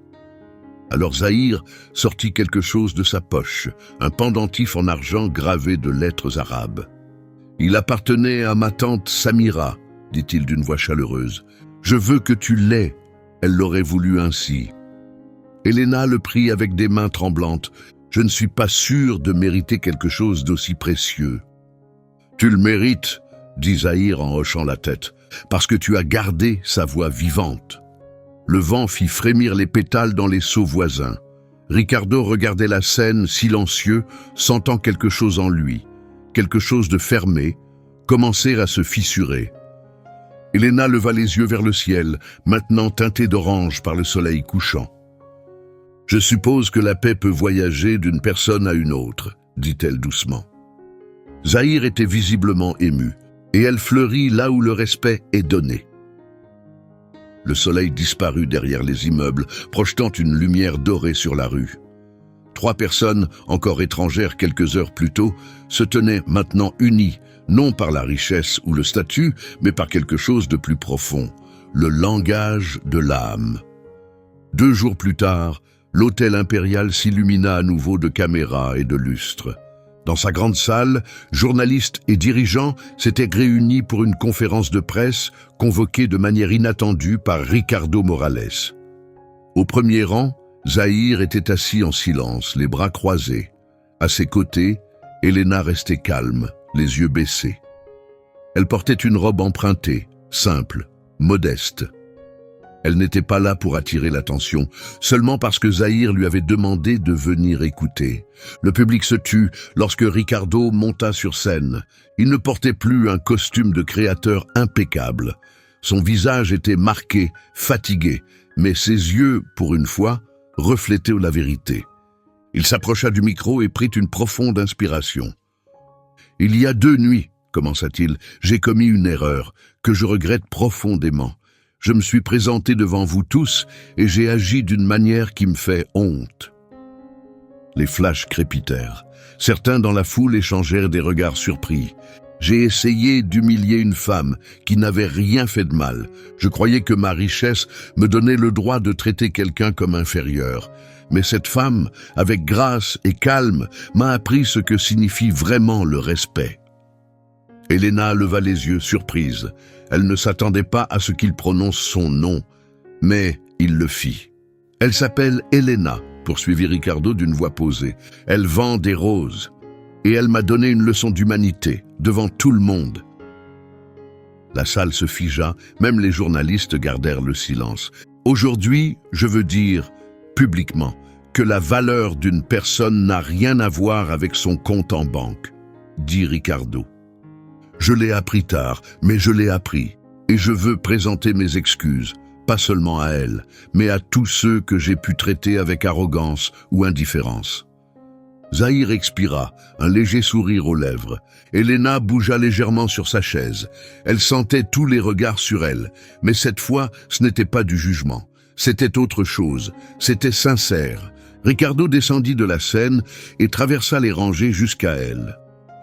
Speaker 1: Alors Zahir sortit quelque chose de sa poche, un pendentif en argent gravé de lettres arabes. « Il appartenait à ma tante Samira, » dit-il d'une voix chaleureuse. « Je veux que tu l'aies. » Elle l'aurait voulu ainsi. Elena le prit avec des mains tremblantes. « Je ne suis pas sûr de mériter quelque chose d'aussi précieux. »« Tu le mérites, » dit Zahir en hochant la tête, « parce que tu as gardé sa voix vivante. » Le vent fit frémir les pétales dans les seaux voisins. Ricardo regardait la scène, silencieux, sentant quelque chose en lui, quelque chose de fermé, commencer à se fissurer. Elena leva les yeux vers le ciel, maintenant teinté d'orange par le soleil couchant. « Je suppose que la paix peut voyager d'une personne à une autre, » dit-elle doucement. Zahir était visiblement ému, et elle fleurit là où le respect est donné. Le soleil disparut derrière les immeubles, projetant une lumière dorée sur la rue. 3 personnes, encore étrangères quelques heures plus tôt, se tenaient maintenant unies, non par la richesse ou le statut, mais par quelque chose de plus profond, le langage de l'âme. 2 jours plus tard, l'hôtel impérial s'illumina à nouveau de caméras et de lustres. Dans sa grande salle, journalistes et dirigeants s'étaient réunis pour une conférence de presse convoquée de manière inattendue par Ricardo Morales. Au premier rang, Zahir était assis en silence, les bras croisés. À ses côtés, Elena restait calme, les yeux baissés. Elle portait une robe empruntée, simple, modeste. Elle n'était pas là pour attirer l'attention, seulement parce que Zahir lui avait demandé de venir écouter. Le public se tut lorsque Ricardo monta sur scène. Il ne portait plus un costume de créateur impeccable. Son visage était marqué, fatigué, mais ses yeux, pour une fois, reflétaient la vérité. Il s'approcha du micro et prit une profonde inspiration. « Il y a 2 nuits, commença-t-il, j'ai commis une erreur que je regrette profondément. Je me suis présenté devant vous tous et j'ai agi d'une manière qui me fait honte. » Les flashs crépitèrent. Certains dans la foule échangèrent des regards surpris. J'ai essayé d'humilier une femme qui n'avait rien fait de mal. Je croyais que ma richesse me donnait le droit de traiter quelqu'un comme inférieur. Mais cette femme, avec grâce et calme, m'a appris ce que signifie vraiment le respect. Elena leva les yeux, surprise. Elle ne s'attendait pas à ce qu'il prononce son nom, mais il le fit. « Elle s'appelle Elena », poursuivit Ricardo d'une voix posée. « Elle vend des roses. Et elle m'a donné une leçon d'humanité, devant tout le monde. » La salle se figea, même les journalistes gardèrent le silence. Aujourd'hui, je veux dire, publiquement, que la valeur d'une personne n'a rien à voir avec son compte en banque, dit Ricardo. Je l'ai appris tard, mais je l'ai appris, et je veux présenter mes excuses, pas seulement à elle, mais à tous ceux que j'ai pu traiter avec arrogance ou indifférence. Zahir expira, un léger sourire aux lèvres. Elena bougea légèrement sur sa chaise. Elle sentait tous les regards sur elle, mais cette fois, ce n'était pas du jugement. C'était autre chose, c'était sincère. Ricardo descendit de la scène et traversa les rangées jusqu'à elle.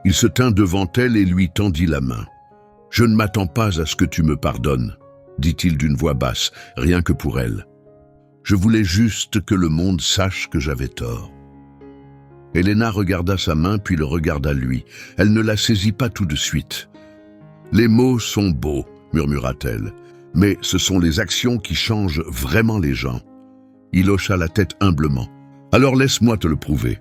Speaker 1: Il se tint devant elle et lui tendit la main. « Je ne m'attends pas à ce que tu me pardonnes, » dit-il d'une voix basse, rien que pour elle. « Je voulais juste que le monde sache que j'avais tort. » Elena regarda sa main puis le regarda lui. Elle ne la saisit pas tout de suite. « Les mots sont beaux, » murmura-t-elle, « mais ce sont les actions qui changent vraiment les gens. » Il hocha la tête humblement. « Alors laisse-moi te le prouver. »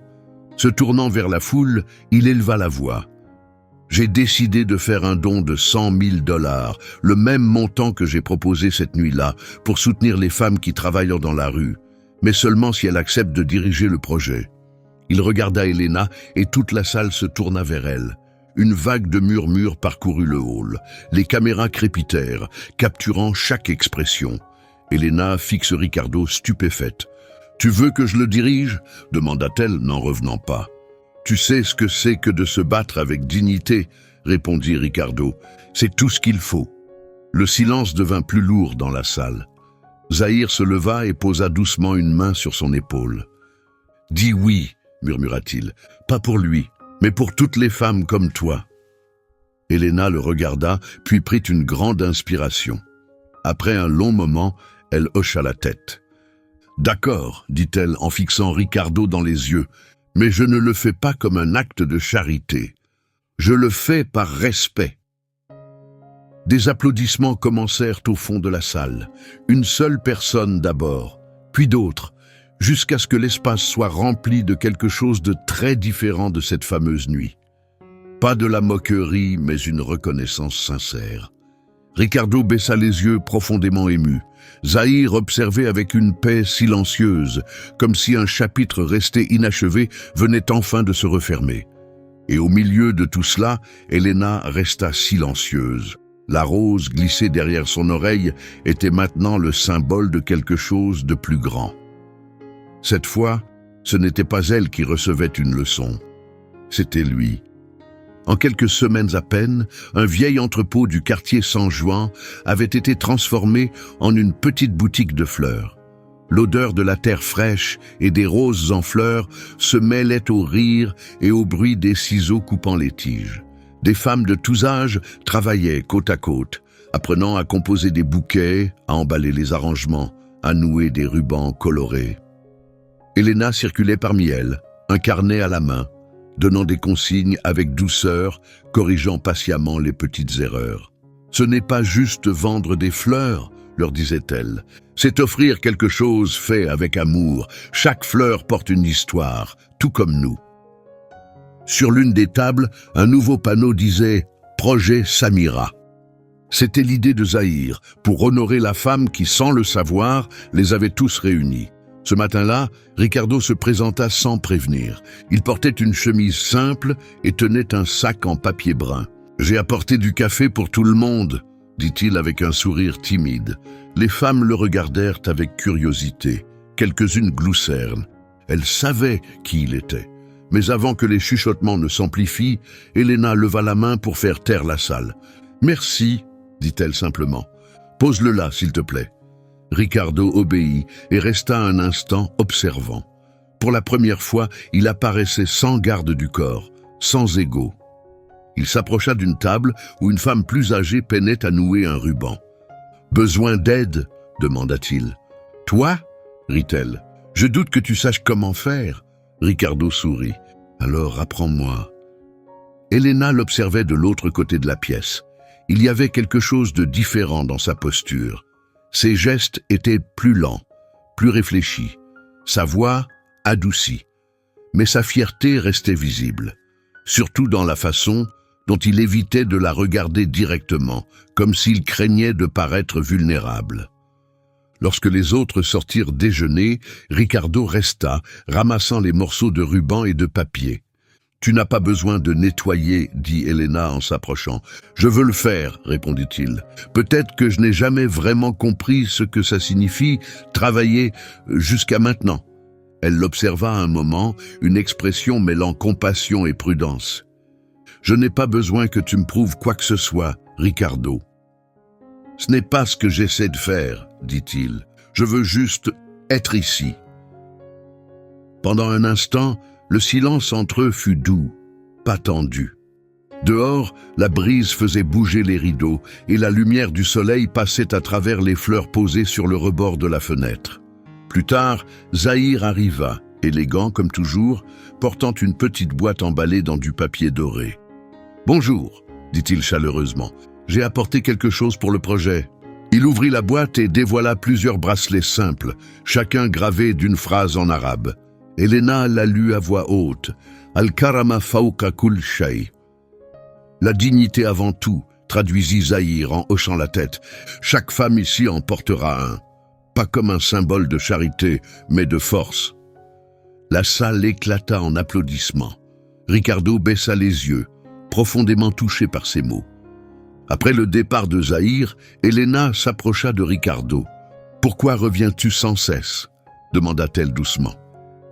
Speaker 1: Se tournant vers la foule, il éleva la voix. « J'ai décidé de faire un don de 100 000 $, le même montant que j'ai proposé cette nuit-là, pour soutenir les femmes qui travaillent dans la rue, mais seulement si elles acceptent de diriger le projet. » Il regarda Elena et toute la salle se tourna vers elle. Une vague de murmures parcourut le hall. Les caméras crépitèrent, capturant chaque expression. Elena fixe Ricardo stupéfaite. « Tu veux que je le dirige ?» demanda-t-elle, n'en revenant pas. « Tu sais ce que c'est que de se battre avec dignité ?» répondit Ricardo. « C'est tout ce qu'il faut. » Le silence devint plus lourd dans la salle. Zahir se leva et posa doucement une main sur son épaule. « Dis oui !» murmura-t-il, « pas pour lui, mais pour toutes les femmes comme toi. » Elena le regarda, puis prit une grande inspiration. Après un long moment, elle hocha la tête. « D'accord, dit-elle en fixant Ricardo dans les yeux, mais je ne le fais pas comme un acte de charité. Je le fais par respect. » Des applaudissements commencèrent au fond de la salle. Une seule personne d'abord, puis d'autres, jusqu'à ce que l'espace soit rempli de quelque chose de très différent de cette fameuse nuit. Pas de la moquerie, mais une reconnaissance sincère. Ricardo baissa les yeux profondément ému. Zahir observait avec une paix silencieuse, comme si un chapitre resté inachevé venait enfin de se refermer. Et au milieu de tout cela, Elena resta silencieuse. La rose glissée derrière son oreille était maintenant le symbole de quelque chose de plus grand. Cette fois, ce n'était pas elle qui recevait une leçon. C'était lui. En quelques semaines à peine, un vieil entrepôt du quartier San-Juan avait été transformé en une petite boutique de fleurs. L'odeur de la terre fraîche et des roses en fleurs se mêlait au rire et au bruit des ciseaux coupant les tiges. Des femmes de tous âges travaillaient côte à côte, apprenant à composer des bouquets, à emballer les arrangements, à nouer des rubans colorés. Elena circulait parmi elles, un carnet à la main, donnant des consignes avec douceur, corrigeant patiemment les petites erreurs. « Ce n'est pas juste vendre des fleurs, » leur disait-elle. « C'est offrir quelque chose fait avec amour. Chaque fleur porte une histoire, tout comme nous. » Sur l'une des tables, un nouveau panneau disait « Projet Samira ». C'était l'idée de Zahir, pour honorer la femme qui, sans le savoir, les avait tous réunis. Ce matin-là, Ricardo se présenta sans prévenir. Il portait une chemise simple et tenait un sac en papier brun. « J'ai apporté du café pour tout le monde », dit-il avec un sourire timide. Les femmes le regardèrent avec curiosité. Quelques-unes gloussèrent. Elles savaient qui il était. Mais avant que les chuchotements ne s'amplifient, Elena leva la main pour faire taire la salle. « Merci », dit-elle simplement. « Pose-le là, s'il te plaît. » Ricardo obéit et resta un instant observant. Pour la première fois, il apparaissait sans garde du corps, sans égo. Il s'approcha d'une table où une femme plus âgée peinait à nouer un ruban. « Besoin d'aide ?» demanda-t-il. « Toi ?» rit-elle. « Je doute que tu saches comment faire. » Ricardo sourit. « Alors apprends-moi. » Elena l'observait de l'autre côté de la pièce. Il y avait quelque chose de différent dans sa posture. Ses gestes étaient plus lents, plus réfléchis, sa voix adoucie. Mais sa fierté restait visible, surtout dans la façon dont il évitait de la regarder directement, comme s'il craignait de paraître vulnérable. Lorsque les autres sortirent déjeuner, Ricardo resta, ramassant les morceaux de ruban et de papier. « Tu n'as pas besoin de nettoyer, dit Elena en s'approchant. « Je veux le faire, répondit-il. Peut-être que je n'ai jamais vraiment compris ce que ça signifie, travailler jusqu'à maintenant. » Elle l'observa un moment, une expression mêlant compassion et prudence. « Je n'ai pas besoin que tu me prouves quoi que ce soit, Ricardo. » « Ce n'est pas ce que j'essaie de faire, dit-il. Je veux juste être ici. » Pendant un instant, le silence entre eux fut doux, pas tendu. Dehors, la brise faisait bouger les rideaux et la lumière du soleil passait à travers les fleurs posées sur le rebord de la fenêtre. Plus tard, Zahir arriva, élégant comme toujours, portant une petite boîte emballée dans du papier doré. « Bonjour, dit-il chaleureusement. J'ai apporté quelque chose pour le projet. » Il ouvrit la boîte et dévoila plusieurs bracelets simples, chacun gravé d'une phrase en arabe. Elena la lut à voix haute. « Al-Karama fawqa kull shay. » La dignité avant tout, traduisit Zahir en hochant la tête. Chaque femme ici en portera un. Pas comme un symbole de charité, mais de force. La salle éclata en applaudissements. Ricardo baissa les yeux, profondément touché par ces mots. Après le départ de Zahir, Elena s'approcha de Ricardo. « Pourquoi reviens-tu sans cesse ?» demanda-t-elle doucement.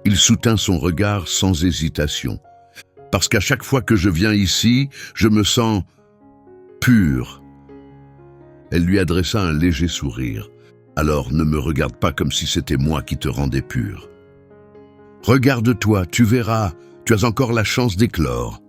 Speaker 1: Il soutint son regard sans hésitation. « Parce qu'à chaque fois que je viens ici, je me sens pur. » Elle lui adressa un léger sourire. « Alors ne me regarde pas comme si c'était moi qui te rendais pur. Regarde-toi, tu verras, tu as encore la chance d'éclore. »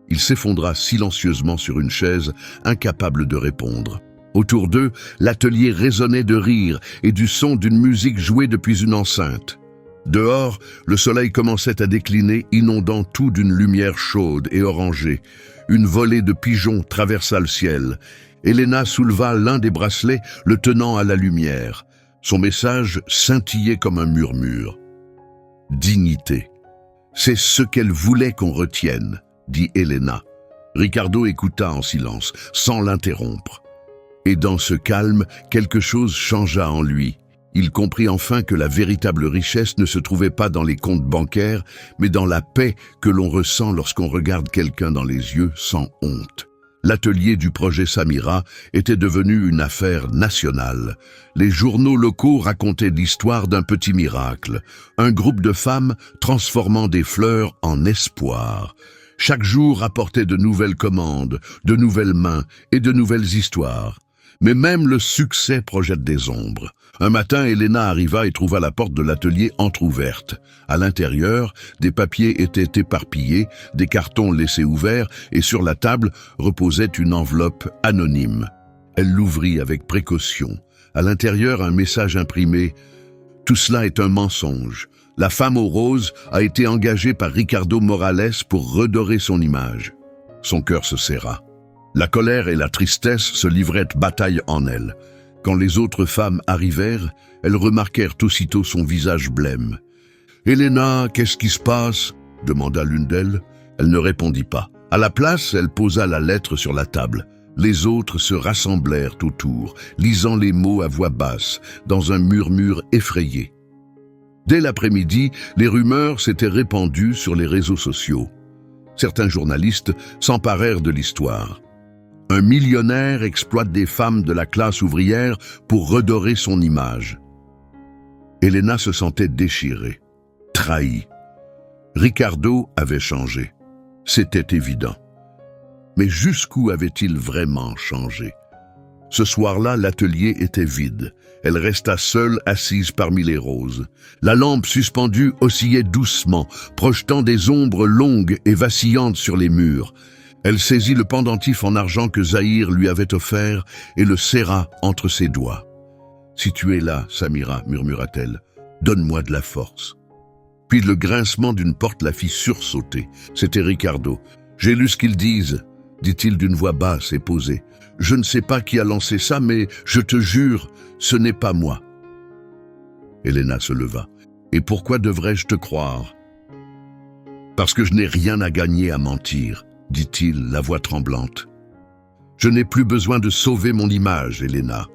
Speaker 1: Il s'effondra silencieusement sur une chaise, incapable de répondre. Autour d'eux, l'atelier résonnait de rire et du son d'une musique jouée depuis une enceinte. Dehors, le soleil commençait à décliner, inondant tout d'une lumière chaude et orangée. Une volée de pigeons traversa le ciel. Elena souleva l'un des bracelets, le tenant à la lumière. Son message scintillait comme un murmure. « Dignité. C'est ce qu'elle voulait qu'on retienne. » dit Elena. Ricardo écouta en silence, sans l'interrompre. Et dans ce calme, quelque chose changea en lui. Il comprit enfin que la véritable richesse ne se trouvait pas dans les comptes bancaires, mais dans la paix que l'on ressent lorsqu'on regarde quelqu'un dans les yeux sans honte. L'atelier du projet Samira était devenu une affaire nationale. Les journaux locaux racontaient l'histoire d'un petit miracle, un groupe de femmes transformant des fleurs en espoir. Chaque jour apportait de nouvelles commandes, de nouvelles mains et de nouvelles histoires. Mais même le succès projette des ombres. Un matin, Elena arriva et trouva la porte de l'atelier entr'ouverte. À l'intérieur, des papiers étaient éparpillés, des cartons laissés ouverts et sur la table reposait une enveloppe anonyme. Elle l'ouvrit avec précaution. À l'intérieur, un message imprimé « Tout cela est un mensonge. La femme aux roses a été engagée par Ricardo Morales pour redorer son image. » Son cœur se serra. La colère et la tristesse se livraient bataille en elle. Quand les autres femmes arrivèrent, elles remarquèrent aussitôt son visage blême. « Elena, qu'est-ce qui se passe ?» demanda l'une d'elles. Elle ne répondit pas. À la place, elle posa la lettre sur la table. Les autres se rassemblèrent autour, lisant les mots à voix basse, dans un murmure effrayé. Dès l'après-midi, les rumeurs s'étaient répandues sur les réseaux sociaux. Certains journalistes s'emparèrent de l'histoire. Un millionnaire exploite des femmes de la classe ouvrière pour redorer son image. Elena se sentait déchirée, trahie. Ricardo avait changé. C'était évident. Mais jusqu'où avait-il vraiment changé? Ce soir-là, l'atelier était vide. Elle resta seule, assise parmi les roses. La lampe suspendue oscillait doucement, projetant des ombres longues et vacillantes sur les murs. Elle saisit le pendentif en argent que Zahir lui avait offert et le serra entre ses doigts. « Si tu es là, Samira, murmura-t-elle, donne-moi de la force. » Puis le grincement d'une porte la fit sursauter. C'était Ricardo. « J'ai lu ce qu'ils disent, » dit-il d'une voix basse et posée. « Je ne sais pas qui a lancé ça, mais je te jure, ce n'est pas moi. » Elena se leva. « Et pourquoi devrais-je te croire ? » « Parce que je n'ai rien à gagner à mentir. » dit-il, la voix tremblante. Je n'ai plus besoin de sauver mon image, Elena.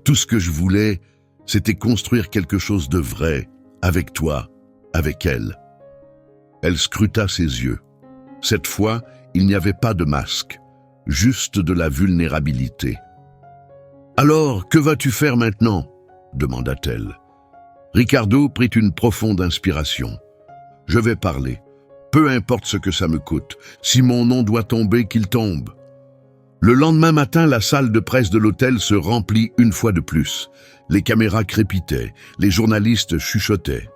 Speaker 1: Tout ce que je voulais, c'était construire quelque chose de vrai, avec toi, avec elle. Elle scruta ses yeux. Cette fois, il n'y avait pas de masque, juste de la vulnérabilité. « Alors, que vas-tu faire maintenant ?» demanda-t-elle. Ricardo prit une profonde inspiration. « Je vais parler. Peu importe ce que ça me coûte. Si mon nom doit tomber, qu'il tombe. » Le lendemain matin, la salle de presse de l'hôtel se remplit une fois de plus. Les caméras crépitaient, les journalistes chuchotaient.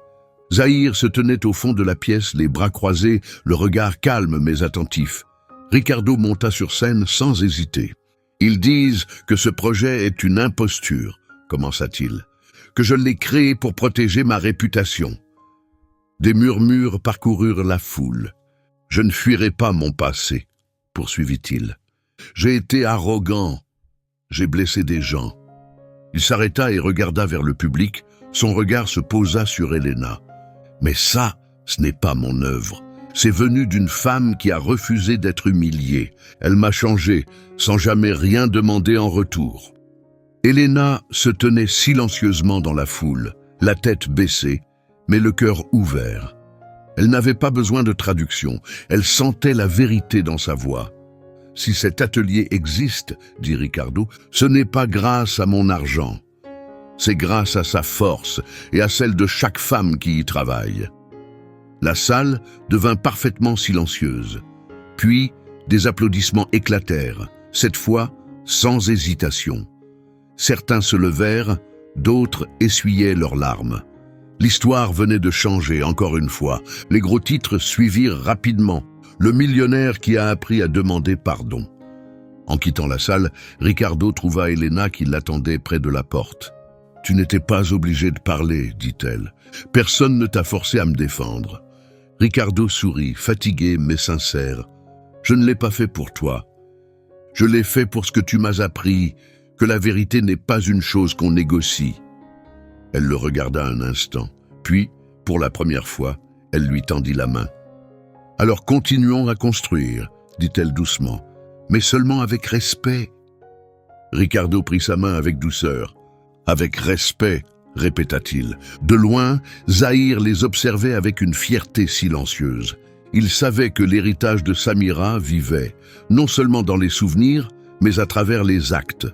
Speaker 1: Zahir se tenait au fond de la pièce, les bras croisés, le regard calme mais attentif. Ricardo monta sur scène sans hésiter. « Ils disent que ce projet est une imposture, commença-t-il, que je l'ai créé pour protéger ma réputation. » Des murmures parcoururent la foule. « Je ne fuirai pas mon passé, poursuivit-il. J'ai été arrogant, j'ai blessé des gens. » Il s'arrêta et regarda vers le public, son regard se posa sur Elena. « Mais ça, ce n'est pas mon œuvre. C'est venu d'une femme qui a refusé d'être humiliée. Elle m'a changé, sans jamais rien demander en retour. » Elena se tenait silencieusement dans la foule, la tête baissée, mais le cœur ouvert. Elle n'avait pas besoin de traduction, elle sentait la vérité dans sa voix. « Si cet atelier existe, dit Ricardo, ce n'est pas grâce à mon argent. C'est grâce à sa force et à celle de chaque femme qui y travaille. » La salle devint parfaitement silencieuse. Puis, des applaudissements éclatèrent, cette fois sans hésitation. Certains se levèrent, d'autres essuyaient leurs larmes. L'histoire venait de changer encore une fois. Les gros titres suivirent rapidement. Le millionnaire qui a appris à demander pardon. En quittant la salle, Ricardo trouva Elena qui l'attendait près de la porte. « Tu n'étais pas obligé de parler, dit-elle. Personne ne t'a forcé à me défendre. » Ricardo sourit, fatigué mais sincère. « Je ne l'ai pas fait pour toi. Je l'ai fait pour ce que tu m'as appris, que la vérité n'est pas une chose qu'on négocie. » Elle le regarda un instant, puis, pour la première fois, elle lui tendit la main. « Alors continuons à construire, » dit-elle doucement, « mais seulement avec respect. » Ricardo prit sa main avec douceur. « Avec respect, » répéta-t-il. De loin, Zahir les observait avec une fierté silencieuse. Il savait que l'héritage de Samira vivait, non seulement dans les souvenirs, mais à travers les actes.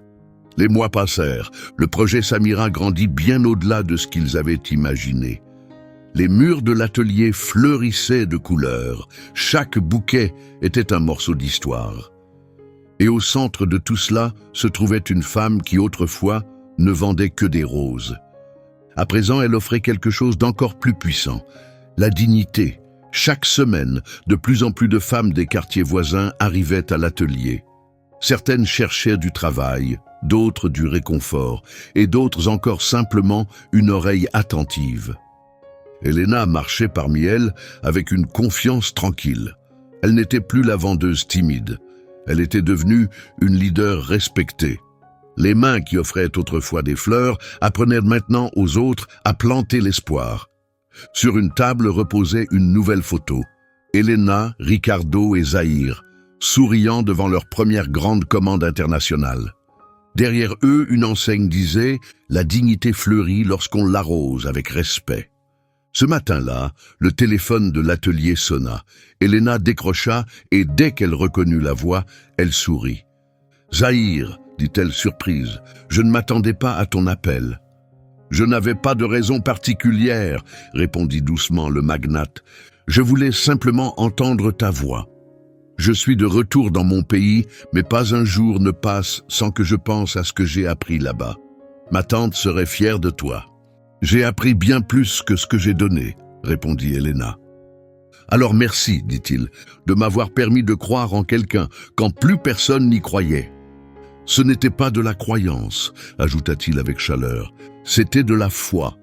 Speaker 1: Les mois passèrent, le projet Samira grandit bien au-delà de ce qu'ils avaient imaginé. Les murs de l'atelier fleurissaient de couleurs, chaque bouquet était un morceau d'histoire. Et au centre de tout cela se trouvait une femme qui autrefois ne vendait que des roses. À présent, elle offrait quelque chose d'encore plus puissant, la dignité. Chaque semaine, de plus en plus de femmes des quartiers voisins arrivaient à l'atelier. Certaines cherchaient du travail, d'autres du réconfort, et d'autres encore simplement une oreille attentive. Elena marchait parmi elles avec une confiance tranquille. Elle n'était plus la vendeuse timide. Elle était devenue une leader respectée. Les mains qui offraient autrefois des fleurs apprenaient maintenant aux autres à planter l'espoir. Sur une table reposait une nouvelle photo. Elena, Ricardo et Zahir, souriant devant leur première grande commande internationale. Derrière eux, une enseigne disait « La dignité fleurit lorsqu'on l'arrose avec respect ». Ce matin-là, le téléphone de l'atelier sonna. Elena décrocha et dès qu'elle reconnut la voix, elle sourit. « Zahir », dit-elle surprise, « je ne m'attendais pas à ton appel. »« Je n'avais pas de raison particulière, » répondit doucement le magnate. « Je voulais simplement entendre ta voix. Je suis de retour dans mon pays, mais pas un jour ne passe sans que je pense à ce que j'ai appris là-bas. Ma tante serait fière de toi. » « J'ai appris bien plus que ce que j'ai donné, » répondit Elena. « Alors merci, dit-il, de m'avoir permis de croire en quelqu'un quand plus personne n'y croyait. »« Ce n'était pas de la croyance, » ajouta-t-il avec chaleur, « c'était de la foi. »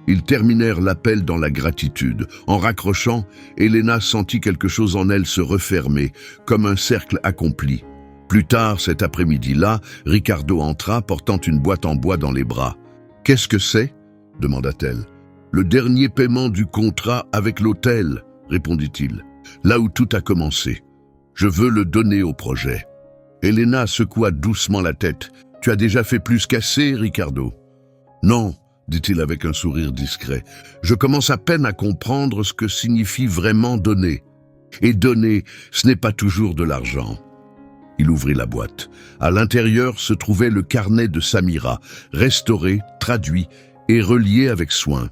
Speaker 1: Ils terminèrent l'appel dans la gratitude. En raccrochant, Elena sentit quelque chose en elle se refermer, comme un cercle accompli. Plus tard, cet après-midi-là, Ricardo entra portant une boîte en bois dans les bras. « Qu'est-ce que c'est » demanda-t-elle. « Le dernier paiement du contrat avec l'hôtel, » répondit-il. Là où tout a commencé. Je veux le donner au projet. Elena secoua doucement la tête. Tu as déjà fait plus qu'assez, Ricardo. Non, dit-il avec un sourire discret. Je commence à peine à comprendre ce que signifie vraiment donner. Et donner, ce n'est pas toujours de l'argent. Il ouvrit la boîte. À l'intérieur se trouvait le carnet de Samira, restauré, traduit et relié avec soin.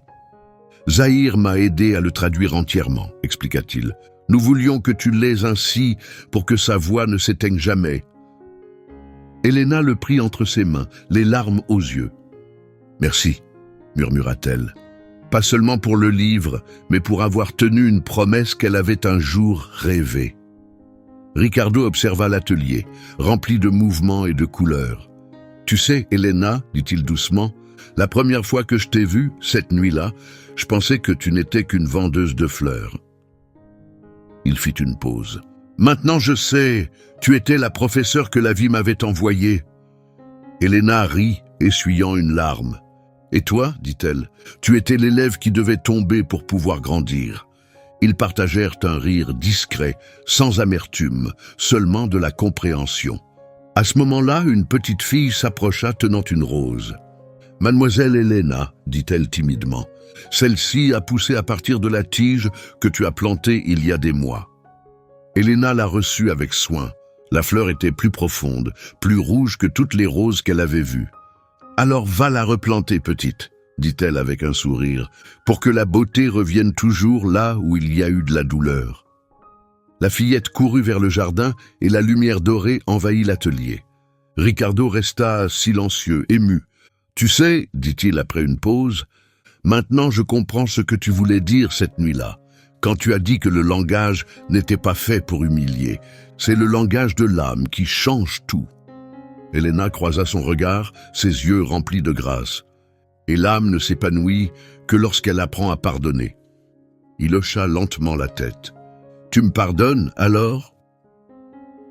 Speaker 1: Zahir m'a aidé à le traduire entièrement, expliqua-t-il. Nous voulions que tu l'aies ainsi pour que sa voix ne s'éteigne jamais. Elena le prit entre ses mains, les larmes aux yeux. Merci, murmura-t-elle. Pas seulement pour le livre, mais pour avoir tenu une promesse qu'elle avait un jour rêvée. Ricardo observa l'atelier, rempli de mouvements et de couleurs. « Tu sais, Elena, dit-il doucement, la première fois que je t'ai vue, cette nuit-là, je pensais que tu n'étais qu'une vendeuse de fleurs. » Il fit une pause. « Maintenant je sais, tu étais la professeure que la vie m'avait envoyée. » Elena rit, essuyant une larme. « Et toi, dit-elle, tu étais l'élève qui devait tomber pour pouvoir grandir. » Ils partagèrent un rire discret, sans amertume, seulement de la compréhension. À ce moment-là, une petite fille s'approcha tenant une rose. « Mademoiselle Elena, dit-elle timidement, celle-ci a poussé à partir de la tige que tu as plantée il y a des mois. » Elena la reçut avec soin. La fleur était plus profonde, plus rouge que toutes les roses qu'elle avait vues. « Alors va la replanter, petite. » dit-elle avec un sourire, pour que la beauté revienne toujours là où il y a eu de la douleur. La fillette courut vers le jardin et la lumière dorée envahit l'atelier. Ricardo resta silencieux, ému. « Tu sais, dit-il après une pause, maintenant je comprends ce que tu voulais dire cette nuit-là, quand tu as dit que le langage n'était pas fait pour humilier. C'est le langage de l'âme qui change tout. » Elena croisa son regard, ses yeux remplis de grâce. Et l'âme ne s'épanouit que lorsqu'elle apprend à pardonner. Il hocha lentement la tête. « Tu me pardonnes, alors ?»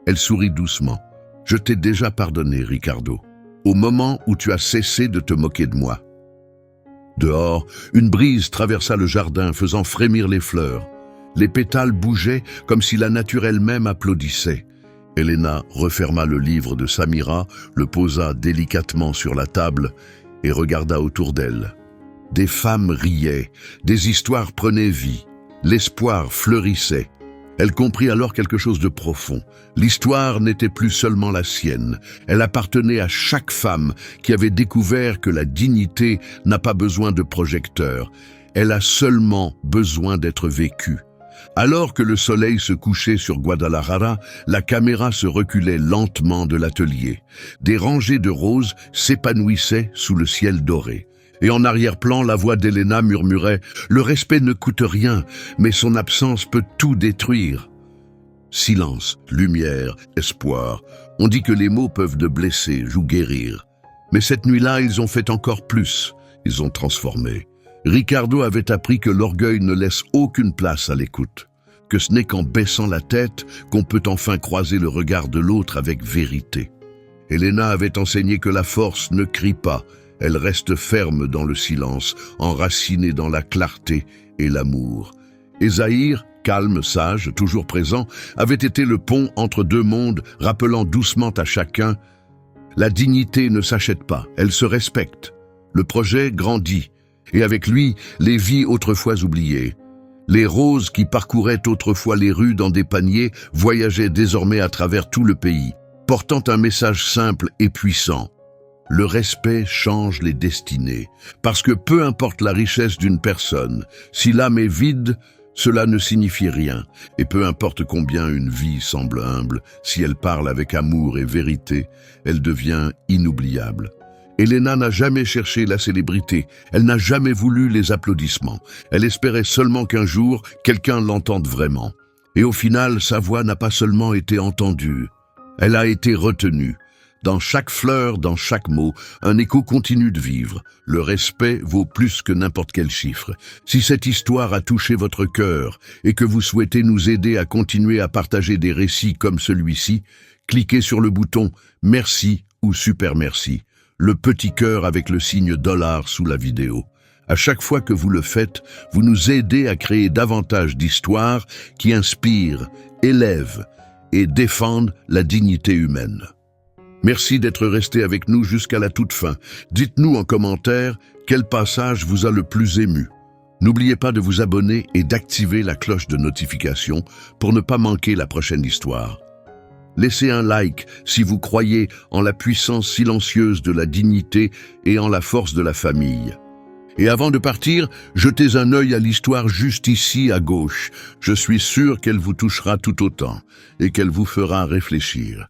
Speaker 1: Elle sourit doucement. « Je t'ai déjà pardonné, Ricardo, au moment où tu as cessé de te moquer de moi. » Dehors, une brise traversa le jardin, faisant frémir les fleurs. Les pétales bougeaient comme si la nature elle-même applaudissait. Elena referma le livre de Samira, le posa délicatement sur la table et regarda autour d'elle. Des femmes riaient, des histoires prenaient vie, l'espoir fleurissait. Elle comprit alors quelque chose de profond. L'histoire n'était plus seulement la sienne, elle appartenait à chaque femme qui avait découvert que la dignité n'a pas besoin de projecteur, elle a seulement besoin d'être vécue. Alors que le soleil se couchait sur Guadalajara, la caméra se reculait lentement de l'atelier. Des rangées de roses s'épanouissaient sous le ciel doré. Et en arrière-plan, la voix d'Elena murmurait « Le respect ne coûte rien, mais son absence peut tout détruire. » Silence, lumière, espoir. On dit que les mots peuvent de blesser ou guérir. Mais cette nuit-là, ils ont fait encore plus. Ils ont transformé. Ricardo avait appris que l'orgueil ne laisse aucune place à l'écoute, que ce n'est qu'en baissant la tête qu'on peut enfin croiser le regard de l'autre avec vérité. Elena avait enseigné que la force ne crie pas, elle reste ferme dans le silence, enracinée dans la clarté et l'amour. Et Zahir, calme, sage, toujours présent, avait été le pont entre deux mondes, rappelant doucement à chacun « La dignité ne s'achète pas, elle se respecte. Le projet grandit. » Et avec lui, les vies autrefois oubliées. Les roses qui parcouraient autrefois les rues dans des paniers voyageaient désormais à travers tout le pays, portant un message simple et puissant. Le respect change les destinées, parce que peu importe la richesse d'une personne, si l'âme est vide, cela ne signifie rien, et peu importe combien une vie semble humble, si elle parle avec amour et vérité, elle devient inoubliable. Elena n'a jamais cherché la célébrité, elle n'a jamais voulu les applaudissements. Elle espérait seulement qu'un jour, quelqu'un l'entende vraiment. Et au final, sa voix n'a pas seulement été entendue, elle a été retenue. Dans chaque fleur, dans chaque mot, un écho continue de vivre. Le respect vaut plus que n'importe quel chiffre. Si cette histoire a touché votre cœur et que vous souhaitez nous aider à continuer à partager des récits comme celui-ci, cliquez sur le bouton « Merci » ou « Super merci », le petit cœur avec le signe $, sous la vidéo. À chaque fois que vous le faites, vous nous aidez à créer davantage d'histoires qui inspirent, élèvent et défendent la dignité humaine. Merci d'être resté avec nous jusqu'à la toute fin. Dites-nous en commentaire quel passage vous a le plus ému. N'oubliez pas de vous abonner et d'activer la cloche de notification pour ne pas manquer la prochaine histoire. Laissez un like si vous croyez en la puissance silencieuse de la dignité et en la force de la famille. Et avant de partir, jetez un œil à l'histoire juste ici à gauche. Je suis sûr qu'elle vous touchera tout autant et qu'elle vous fera réfléchir.